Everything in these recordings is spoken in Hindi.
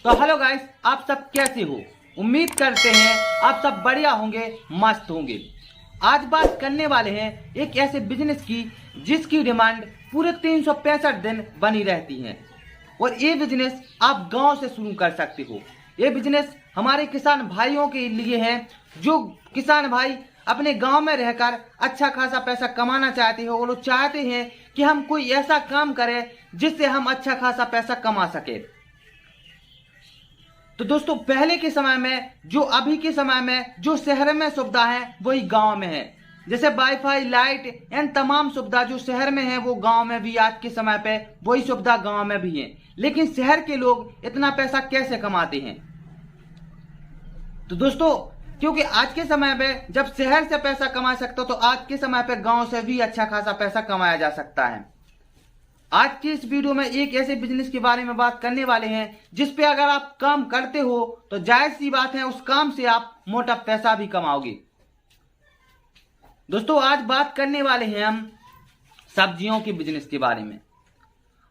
तो हेलो गाइस, आप सब कैसे हो? उम्मीद करते हैं आप सब बढ़िया होंगे, मस्त होंगे। आज बात करने वाले हैं एक ऐसे बिजनेस की जिसकी डिमांड पूरे 365 दिन बनी रहती है। और ये बिजनेस आप गांव से शुरू कर सकते हो। ये बिजनेस हमारे किसान भाइयों के लिए है, जो किसान भाई अपने गांव में रहकर अच्छा खासा पैसा कमाना चाहते हो और वो चाहते हैं कि हम कोई ऐसा काम करें जिससे हम अच्छा खासा पैसा कमा सके। तो दोस्तों, पहले के समय में जो अभी के समय में जो शहर में सुविधा है वही गांव में है। जैसे वाईफाई, लाइट एंड तमाम सुविधा जो शहर में है वो गांव में भी आज के समय पे वही सुविधा गांव में भी है। लेकिन शहर के लोग इतना पैसा कैसे कमाते हैं? तो दोस्तों, क्योंकि आज के समय में जब शहर से पैसा कमा सकते हो तो आज के समय पे गांव से भी अच्छा खासा पैसा कमाया जा सकता है। आज की इस वीडियो में एक ऐसे बिजनेस के बारे में बात करने वाले हैं जिस पे अगर आप काम करते हो तो जायज सी बात है उस काम से आप मोटा पैसा भी कमाओगे। दोस्तों, आज बात करने वाले हैं हम सब्जियों के बिजनेस के बारे में।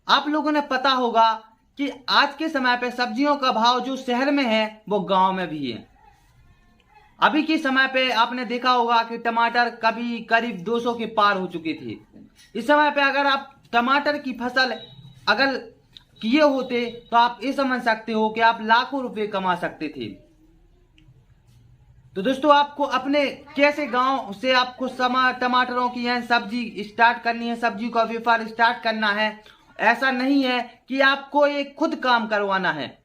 आप लोगों ने पता होगा कि आज के समय पे सब्जियों का भाव जो शहर में है वो गांव में भी है। अभी के समय पे आपने देखा होगा कि टमाटर कभी करीब 200 के पार हो चुके थे। इस समय पे अगर आप टमाटर की फसल अगर किए होते तो आप ये समझ सकते हो कि आप लाखों रुपए कमा सकते थे। तो दोस्तों, आपको अपने कैसे गांव से आपको टमाटरों की है सब्जी स्टार्ट करनी है, सब्जी का व्यापार स्टार्ट करना है। ऐसा नहीं है कि आपको ये खुद काम करवाना है।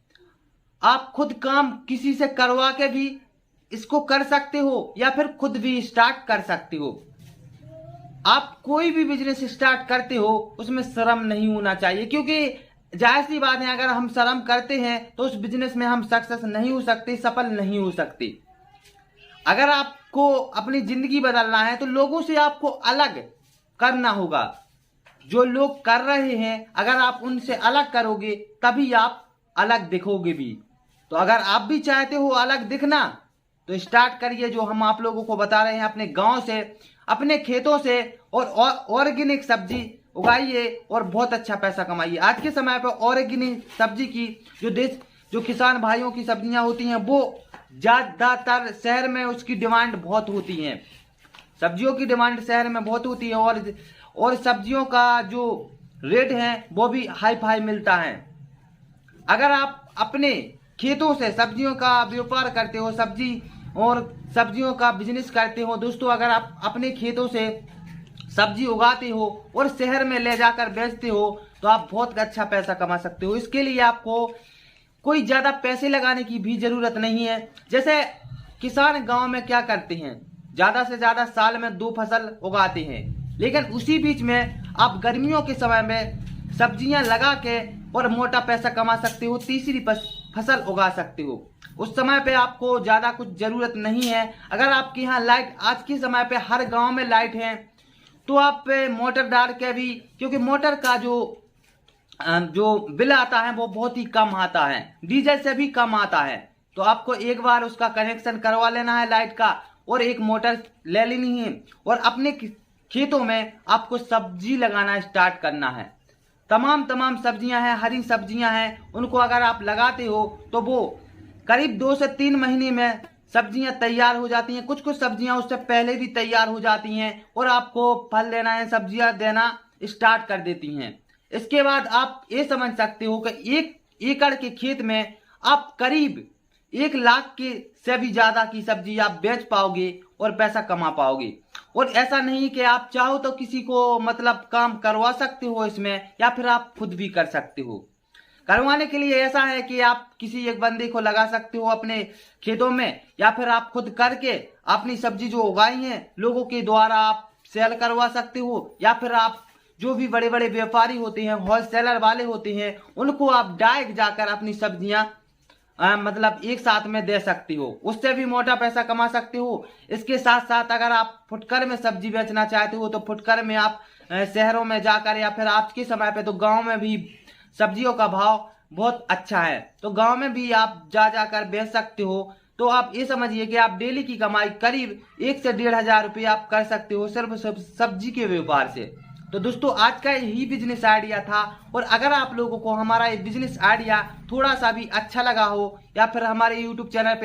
आप खुद काम किसी से करवा के भी इसको कर सकते हो या फिर खुद भी स्टार्ट कर सकते हो। आप कोई भी बिजनेस स्टार्ट करते हो उसमें शर्म नहीं होना चाहिए, क्योंकि जाहिर सी बात है अगर हम शर्म करते हैं तो उस बिजनेस में हम सक्सेस नहीं हो सकते, सफल नहीं हो सकते। अगर आपको अपनी जिंदगी बदलना है तो लोगों से आपको अलग करना होगा। जो लोग कर रहे हैं अगर आप उनसे अलग करोगे तभी आप अलग दिखोगे भी। तो अगर आप भी चाहते हो अलग दिखना तो स्टार्ट करिए, जो हम आप लोगों को बता रहे हैं, अपने गांव से, अपने खेतों से और ऑर्गेनिक सब्जी उगाइए और बहुत अच्छा पैसा कमाइए। आज के समय पर ऑर्गेनिक सब्जी की जो किसान भाइयों की सब्जियां होती हैं वो ज्यादातर शहर में उसकी डिमांड बहुत होती है। सब्जियों की डिमांड शहर में बहुत होती है और सब्जियों का जो रेट है वो भी हाई फाई मिलता है। अगर आप अपने खेतों से सब्जियों का व्यापार करते हो, सब्जियों का बिजनेस करते हो दोस्तों, अगर आप अपने खेतों से सब्जी उगाते हो और शहर में ले जाकर बेचते हो तो आप बहुत अच्छा पैसा कमा सकते हो। इसके लिए आपको कोई ज्यादा पैसे लगाने की भी जरूरत नहीं है। जैसे किसान गांव में क्या करते हैं, ज्यादा से ज्यादा साल में 2 फसल उगाते हैं, लेकिन उसी बीच में आप गर्मियों के समय में सब्जियां लगा के और मोटा पैसा कमा सकते हो, तीसरी फसल उगा सकते हो। उस समय पे आपको ज्यादा कुछ जरूरत नहीं है। अगर आपके यहाँ लाइट, आज के समय पे हर गांव में लाइट है, तो आप मोटर डाल के भी, क्योंकि मोटर का जो बिल आता है वो बहुत ही कम आता है, डीजल से भी कम आता है। तो आपको एक बार उसका कनेक्शन करवा लेना है लाइट का और एक मोटर ले लेनी है और अपने खेतों में आपको सब्जी लगाना स्टार्ट करना है। तमाम सब्जियां हैं, हरी सब्जियां हैं, उनको अगर आप लगाते हो तो वो करीब 2 से 3 महीने में सब्जियां तैयार हो जाती हैं। कुछ सब्जियां उससे पहले भी तैयार हो जाती हैं और आपको फल लेना है, सब्जियां देना स्टार्ट कर देती हैं। इसके बाद आप ये समझ सकते हो कि 1 एकड़ के खेत में आप करीब 1 लाख के से भी ज्यादा की सब्जी आप बेच पाओगे और पैसा कमा पाओगे। और ऐसा नहीं कि आप चाहो तो किसी को मतलब काम करवा सकते हो इसमें, या फिर आप खुद भी कर सकते हो। करवाने के लिए ऐसा है कि आप किसी एक बंदे को लगा सकते हो अपने खेतों में, या फिर आप खुद करके अपनी सब्जी जो उगाई है लोगों के द्वारा आप सेल करवा सकते हो, या फिर आप जो भी बड़े बड़े व्यापारी होते हैं, होलसेलर वाले होते हैं, उनको आप डायरेक्ट जाकर अपनी सब्जियां मतलब एक साथ में दे सकते हो, उससे भी मोटा पैसा कमा सकते हो। इसके साथ साथ अगर आप फुटकर में सब्जी बेचना चाहते हो तो फुटकर में आप शहरों में जाकर, या फिर आज के समय पे तो गांव में भी सब्जियों का भाव बहुत अच्छा है, तो गांव में भी आप जाकर बेच सकते हो। तो आप ये समझिए कि आप डेली की कमाई करीब 1 से 1,500 रुपये आप कर सकते हो सिर्फ सब्जी के व्यापार से। तो दोस्तों आज का यही बिजनेस आइडिया था। और अगर आप लोगों को हमारा ये बिजनेस आइडिया थोड़ा सा भी अच्छा लगा हो या फिर हमारे यूट्यूब चैनल पे